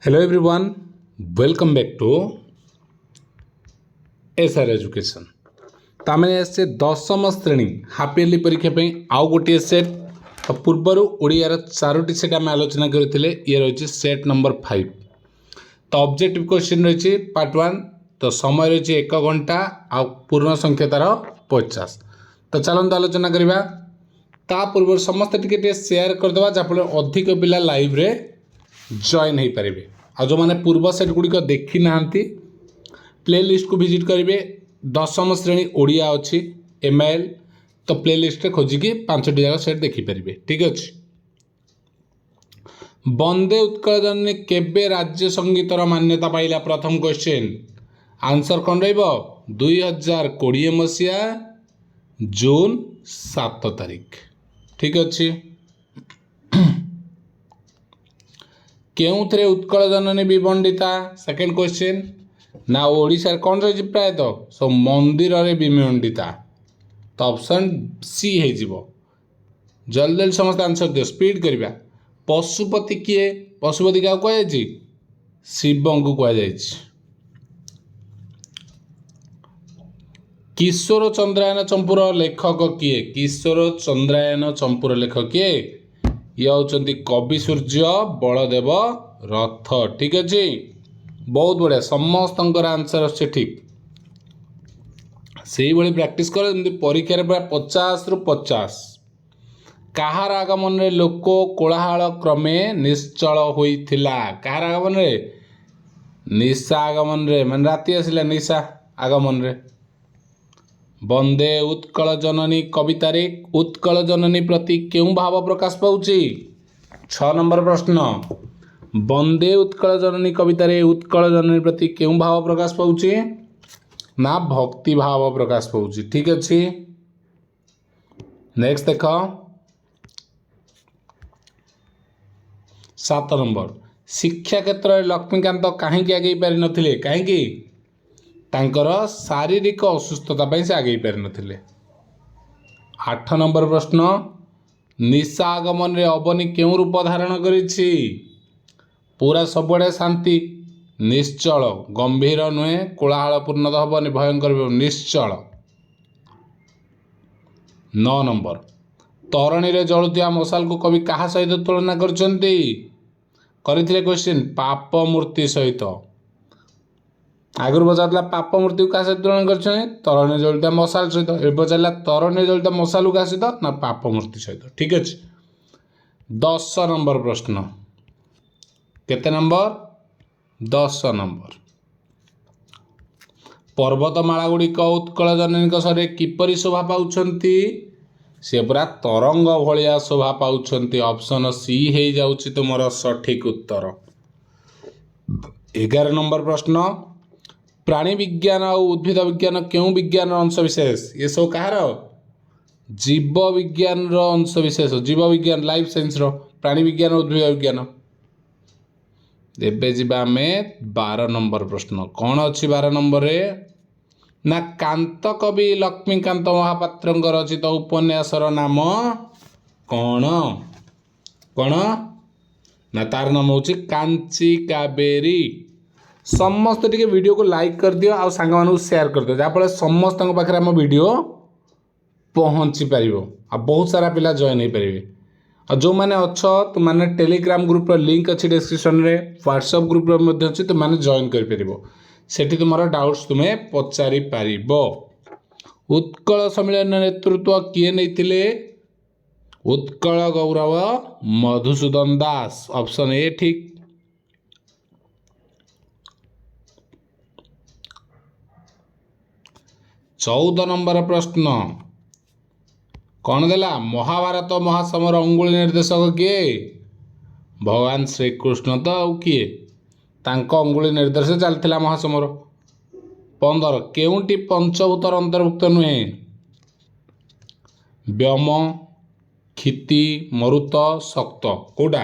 Hello everyone, welcome back to SR Education. तामें से दशम श्रेणी हाफ इयरली परीक्षा आउ गोटे सेट तो पूर्वर ओडियार चारोटी सेट आम आलोचना करते ये रही सेट नंबर 5। तो ऑब्जेक्टिव क्वेश्चन रही पार्ट 1। तो समय रही 1 घंटा आ पूर्ण संख्या तार 50। तो चलते आलोचना करवा ता पूर्व समस्त टिके शेयर करदे जहाँफल अधिक पिला लाइव रे जॉइन हो पारे। आ जो मैंने पूर्व सेट गुड़िक देखी ना प्ले लिस्ट को विजिट करेंगे। दशम श्रेणी ओडिया अच्छी एमआईएल तो प्ले लिस्ट खोजिकी 5टी जगह सेट देखिपारे। ठीक अच्छे। वंदे उत्कल जननी केबे राज्य संगीतर मान्यता पाइला? प्रथम क्वेश्चन आंसर कौन रही 2020 मसीहा जून 7 तारीख। ठीक अच्छे। केउथरे उत्कल जननी विमंडिता? सेकेंड क्वेश्चन ना ओडिशा कौन रही प्रायतः सो मंदिर रे विमंडिता। तो ऑप्शन सी है जल्दी जल्दी समस्त आंसर दियो स्पीड करवा। पशुपति किए? पशुपति क्या कहुई शिव को कहुई। किशोर चंद्रायन चंपूर लेखक किए? किशोर चंद्रायन चंपूर लेखक किए? ये होचंती कवि सूर्य बलदेव रथ। ठीक अच्छे, बहुत बढ़िया। समस्त आंसर अच्छे ठीक से ही प्रैक्टिस कर परीक्षा पूरा 50 रु 50। कहार आगमन रे लोक कोलाहल क्रमे निश्चल होइथिला? कहार आगमन रे? निशा आगमन रे मान राति आसिला निशा आगमन रे। वंदे उत्कल जननी कवितारे उत्कल जननी प्रति क्यों भाव प्रकाश पाउची? 6 नंबर प्रश्न। वंदे उत्कल जननी कवितारे उत्कल जननी प्रति क्यों भाव प्रकाश पाउची? ना भक्ति भाव प्रकाश पाउची। ठीक अच्छे। नेक्स्ट देख 7 नंबर। शिक्षा क्षेत्र में लक्ष्मीकांत कहीं आगे पारि नथिले? कहीं तांकर शारीरिक असुस्थता से आगे पारि नथिले। 8 नंबर प्रश्न निशा आगमन रे अवनी क्यों रूप धारण करिछि? पूरा सबुआड़े शांति, निश्चल, गंभीर नुहे, कोलाहलपूर्ण तो हेनी, भयंकर निश्चल। 9 नंबर तरणी रे जलुथिया मशाल को कवि कहा सहित तुलना करछंती? करथिले क्वेश्चन पाप मूर्ति सहित। आगुरी बचाला पाप मूर्ति को क्या सहित तुलना कर? तरणी जलुथिया मशाल सहित। ए बचाला तरणी जलुथिया मशाल क्या सहित? ना पाप मूर्ति सहित। ठीक अच्छे। 10 नंबर प्रश्न केते नंबर? 10 नंबर। पर्वतमाला गुड़िक उत्कल जननी सरे किपरि शोभा पाउछंती? से पूरा तरंग भलिया शोभा पाउछंती। ऑप्शन सी हे जाउछि तुमर सठिक उत्तर। 11 नंबर प्रश्न प्राणी विज्ञान और उद्भिद विज्ञान क्यों विज्ञान अंश विशेष? ये सब कहार? जीव विज्ञान अंश विशेष। जीव विज्ञान लाइफ साइंस प्राणी विज्ञान और उद्भिद विज्ञान। एबे जिबा में 12 नंबर प्रश्न कौन अच्छी 12 नंबर रे? ना कांत कवि लक्ष्मीकांत महापात्र रचित उपन्यासर नाम कौन? कौन ना तार नाम हूँ कांची कावेरी। समस्त टिके वीडियो को लाइक कर दियो आ सांग मानू शेयर कर दियो जहाँफल समस्त पाखे आम वीडियो पहुँची पार आ बहुत सारा पिला जॉइन हो पारे। और जो मैंने अच्छ तुमने टेलीग्राम ग्रुप लिंक अच्छी डिस्क्रिप्शन रे, व्हाट्सएप ग्रुप अच्छी तुमने जॉइन कर पारिबो। सेठी तुम्हारा डाउट्स तुम्हें पचारि पारिबो। उत्कल सम्मेलन नेतृत्व किए नैथिले? उत्कल गौरव मधुसूदन दास। ऑप्शन ए ठीक। 14 नंबर प्रश्न कौन देला? महाभारत महासमर अंगुली निर्देशक किए? भगवान श्रीकृष्ण तो आउ किए? तांको अंगुली निर्देश चलता महासमर। 15 केउंटी पंचभूतर अंतर्भुक्त नुहे? व्योम, क्षिति, मरुत, शक्त। कौटा?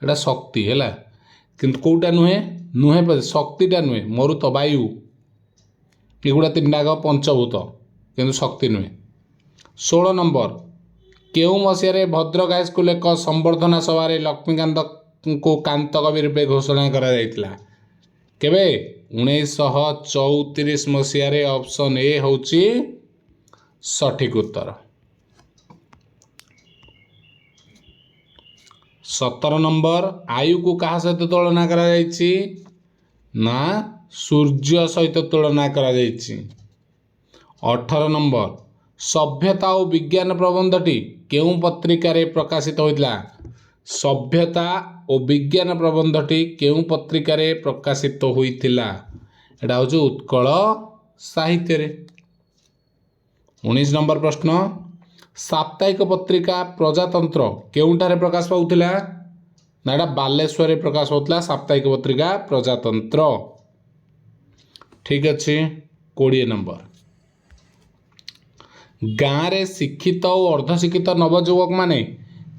एटा शक्ति है किंतु कौटा नुहे? नुहे शक्तिटा नुहे, मरुत वायु एगुड़ा 3टा पंचभूत किंतु शक्ति नुहे। 16 नंबर केउ मसीह भद्रक हाईस्कूल एक संबर्धना सभारे लक्ष्मीकांत को कांत कवि रूपे घोषणा करा जायतिला केबे 1934 मसीह रे ऑप्शन ए होची सठिक उत्तर। 17 नंबर आयु को कहा सहित तुलना करा जायछि ना सूर्य सहित तुलना करा जायछि। 18 नंबर सभ्यता और विज्ञान प्रबंधटी केउं पत्रिका प्रकाशित होइतिला। सभ्यता और विज्ञान प्रबंधटी केउं पत्रिका प्रकाशित होइतिला एटा होची उत्कल साहित्य रे। 19 नंबर प्रश्न साप्ताहिक पत्रिका प्रजातंत्र केउंठारे प्रकाश पाउतिला ना एटा बालेश्वर रे प्रकाश होतला साप्ताहिक पत्रिका प्रजातंत्र। ठीक अछि। 20 नंबर गाँव रे शिक्षित और अर्धशिक्षित नवयुवक माने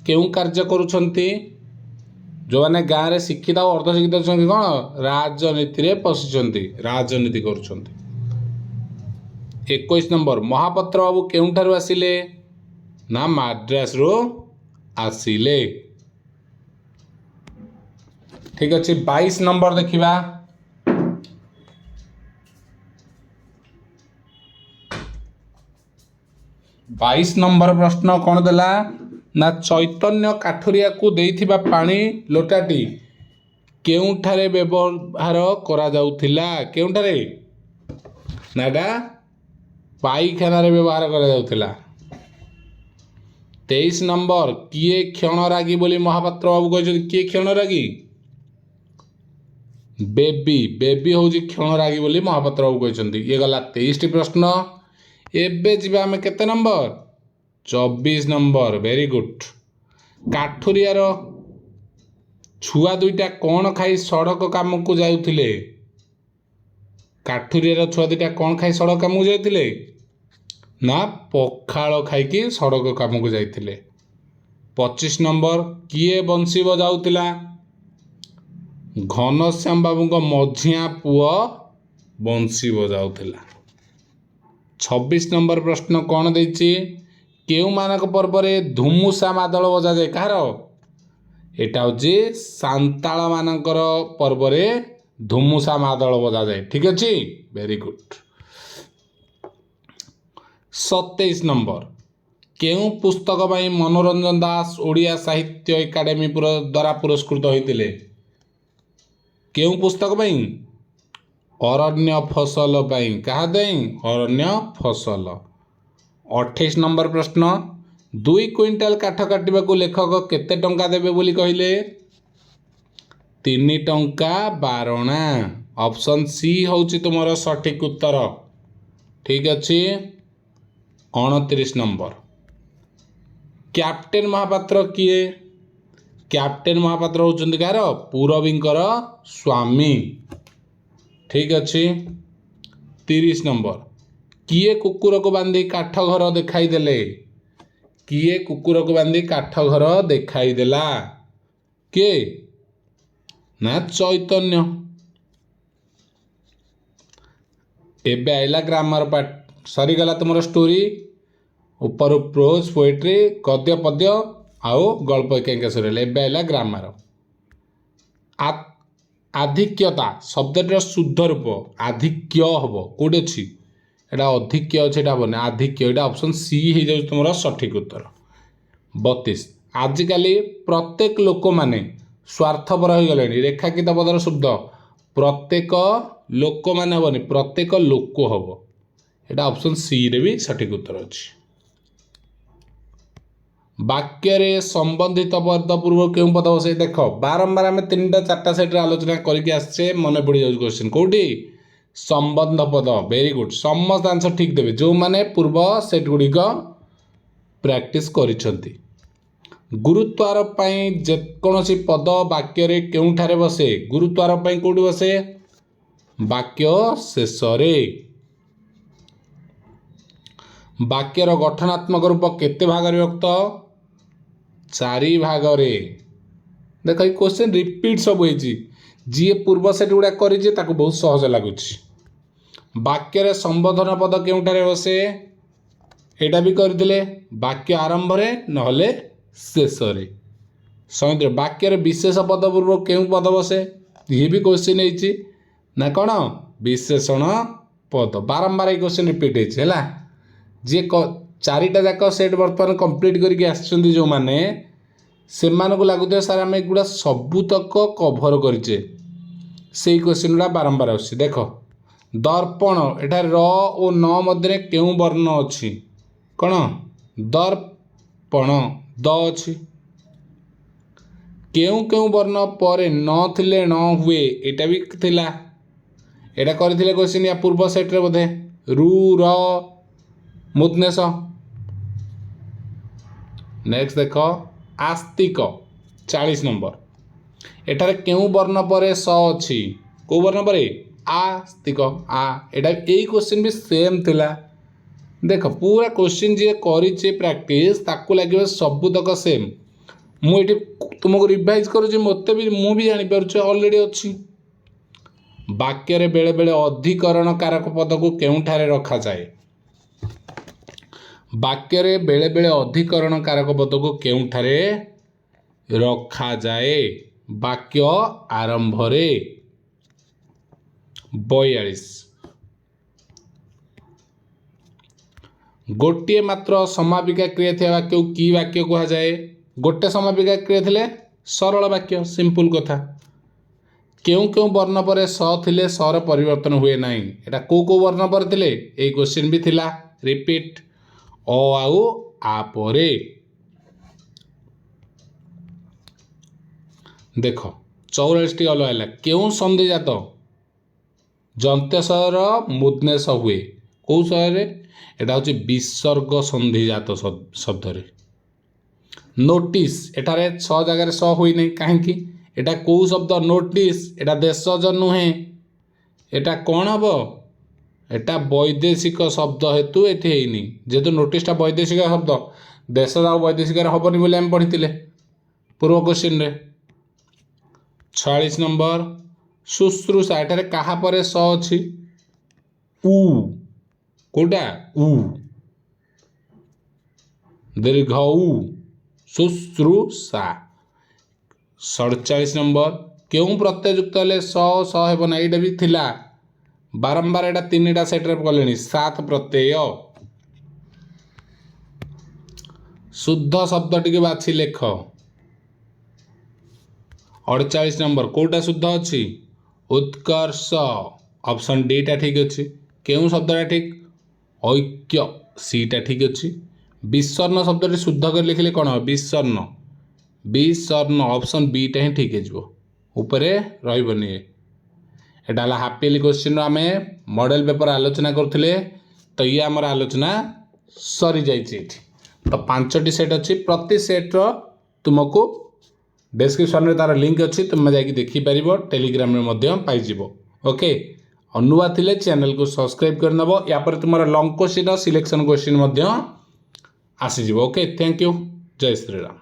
केउं कार्य करुछंती। जो माने गाँव रे शिक्षित और अर्धशिक्षित छंती कोन राजनीति रे पसिछंती राजनीति करुछंती। 21 नंबर महापात्र बाबू केउंठारु आसिले ना माद्रास रो आसिले। ठीक अछि। 22 नंबर देखिबा 22 नंबर प्रश्न कौन देला ना चैतन्य काठुरिया को देइथिबा पानी लोटाटी केउंठारे व्यवहार करा जाउथिला केउंठारे नाडा पाईखाना रे व्यवहार करा जाउथिला। 23 नंबर किए क्षण रागी बोली महापात्र बाबू कहछथि किए क्षण रागी बेबी बेबी होउची क्षण रागी बोली महापात्र बाबू कहछथि। ये गला 23 टी प्रश्न। एबे जिबा हमें केते नंबर 24 नंबर। Very good. काठुरियार छुआ दुईटा कौन खाई सड़क काम को जाउथिले। काठुरियार छुआ दुईटा कौन खाई सड़क काम को जाइथिले ना पखाल खाई सड़क काम को जाइथिले। 25 नंबर किए बंसी बजाउथिला घनश्याम बाबू को मझिया पुआ बंसी बजाउथिला। 26 नंबर प्रश्न कौन देछि केउ मानक पर्व रे धुमुसा मादल बजा जाए कहार एटा होची सांताल मानकर पर्व रे धुमुसा मादल बजा जाए। ठीक अछि। Very good. 27 नंबर केउ पुस्तक बाई मनोरंजन दास ओडिया साहित्य एकाडेमी द्वारा पुरस्कृत होइतिले केउ पुस्तक बाई अरण्य फसल पाई कहा देई अरण्य फसल। 28 नंबर प्रश्न 2 क्विंटाल काठ काटिबा को लेखक केते टंका देबे बोली कहिले 3 टंका 12 ऑप्शन सी होची तुमरो सठिक उत्तर। ठीक अछि। 29 नंबर कैप्टेन महापात्र किए कैप्टेन महापात्र होचंदी कार पूरबींकर स्वामी। ठीक अच्छी। 30 नंबर किए कुकुर को बांधी काठ घर देखाई देले किए कुकुर को बांधी काठ घर देखाई देला के ना चैतन्य। एबे आइला ग्रामर पार्ट सरी गला तुमरो स्टोरी ऊपर प्रोज पोएट्री गद्य पद्य आउ गल्प एकांक सरेला। एबे आइला ग्रामर आधिक्यता शब्दटर शुद्ध रूप आधिक्य हम कौटे अच्छी एटा अधिक्य अच्छे बने आधिक्य एटा ऑप्शन सी हो जाए तुम सठिक उत्तर। 32 आजिकल प्रत्येक लोक माने स्वार्थपर हो गले रेखांकित पदर शब्द प्रत्येक लोक माने हेनी प्रत्येक लोक हम एटा ऑप्शन सी रे भी सठिक उत्तर अच्छी। वाक्य रे संबंधित पद पूर्व क्यों पद बसे देख बारंबार आम 3टा 4टा सेट आलोचना करके आसचे मन पड़ जाए क्वेश्चन कौटी संबंध पद। वेरी गुड समस्त आंसर ठीक देवे जो माने पूर्व सेट गुड़िक प्रैक्टिस करिसेंती। गुरुत्वारोप पई जेकोसी पद वाक्य रे केउठारे बसे गुरुत्वारोप पई कोठी बसे वाक्य शेष रे। वाक्यर गठनात्मक रूप केते भाग रे विभक्त 4 भाग रे। देख ये क्वेश्चन रिपीट सब होइछि जी पूर्व सेट गुडा करिछि ताको बहुत सहज लागुछि। वाक्य रे संबोधन पद केउठारे बसे एटा भी करथिले वाक्य आरंभ रे नहले शेष रे। समिति वाक्य विशेष पद पूर्व क्यों पद बसे ये भी क्वेश्चन है ना कौन विशेषण पद बारंबार ये क्वेश्चन रिपीट है जी चारिटा जाक सेट बर्तमान कंप्लीट करके आसछन्ती जो माने से लगुता सार आम एगुड़ा सबुतक कभर करें से क्वेश्चन गुड़ा बारंबार आस देख दर्पण एटा र ओ न मध्य क्यों वर्ण अच्छी कौन दर्पण द अच्छी क्यों क्यों वर्ण पर न थिले न हुए एटा भी थिला एटा करथिले क्वेश्चन या पूर्व सेट रे बोधे रु र मुदनेश नेक्स्ट देख आस्तिक 40 नंबर एटारे क्यों वर्ण पर स अच्छी को वर्ण पर आस्तिक आ एटा यही क्वेश्चन भी सेम थिला देख पूरा क्वेश्चन जी करिचे प्रैक्टिस ताकू लगे सबुतक सेम मुझे तुमको रिवाइज करुँच मत भी मुझे जानी पारे ऑलरेडी अच्छी वाक्य रे बेले बेले अधिकरण कारक पद को केउठारे रखा जाए वाक्य रे बेले बेले अधिकरण कारक पद को केउठारे रखा जाए वाक्य आरंभ रे 42 गोटे मात्र समापिका क्रिया थे वाक्य की वाक्य कह जाए गोटे समापिका क्रिया थिले सरल वाक्य सिंपल कथा क्यों क्यों वर्ण पर स थिले सर परिवर्तन हुए नहीं एटा को वर्ण पर थिले ए क्वेश्चन भी थिला रिपीट अ आउ आ परे देख 44 टी अलग है क्यों संधि जात जंतेश्वर मुदनेश हुए कौ शहर एटा हूँ विसर्ग संधिजात शब्द रे नोटिस एटारे 6 जगह स हुई नहीं कहीं एटा कौ शब्द नोटिस एटा देशज नुहे एटा कौन हम एटा वैदेशिक शब्द हेतु एठी हेनी जेहेतु नोटिसटा वैदेशिक शब्द देश आ वैदेशिक हेनी बोली आम पढ़ी पूर्व क्वेश्चन रे 46 नंबर शुश्रूषा एटारे कहा पर स अच्छी उ कोटा उ दीर्घ उ शुश्रूषा 47 नंबर क्यों प्रत्ययुक्त हेले स हेब ना ये भी थिला बारंबार एटा 3टा सेट रे कले 7 प्रत्यय शुद्ध शब्द टी बाछि लेख 48 नंबर कोटा शुद्ध अच्छी उत्कर्ष ऑप्शन डी टा ठीक अच्छी क्यों शब्दटा ठीक ऐक्य सीटा ठीक अच्छी विसर्ण शब्द शुद्ध कर लिखले कौन विसर्ण विसर्ण ऑप्शन बी टा ही ठीक है रही एटा हाफिली क्वेश्चन आम मॉडल पेपर आलोचना करथिले तो ये आमर आलोचना सरी जाइए तो 5टी सेट अच्छी प्रति सेट्र तुमको डिस्क्रिप्शन में तार लिंक अच्छी तुम जाकि देखिपार टेलीग्राम में पाइज ओके अनुवा थिले चैनल को सब्सक्राइब करनब या पर तुम लॉन्ग क्वेश्चन सिलेक्शन क्वेश्चन आसीज ओके थैंक यू जय श्रीराम।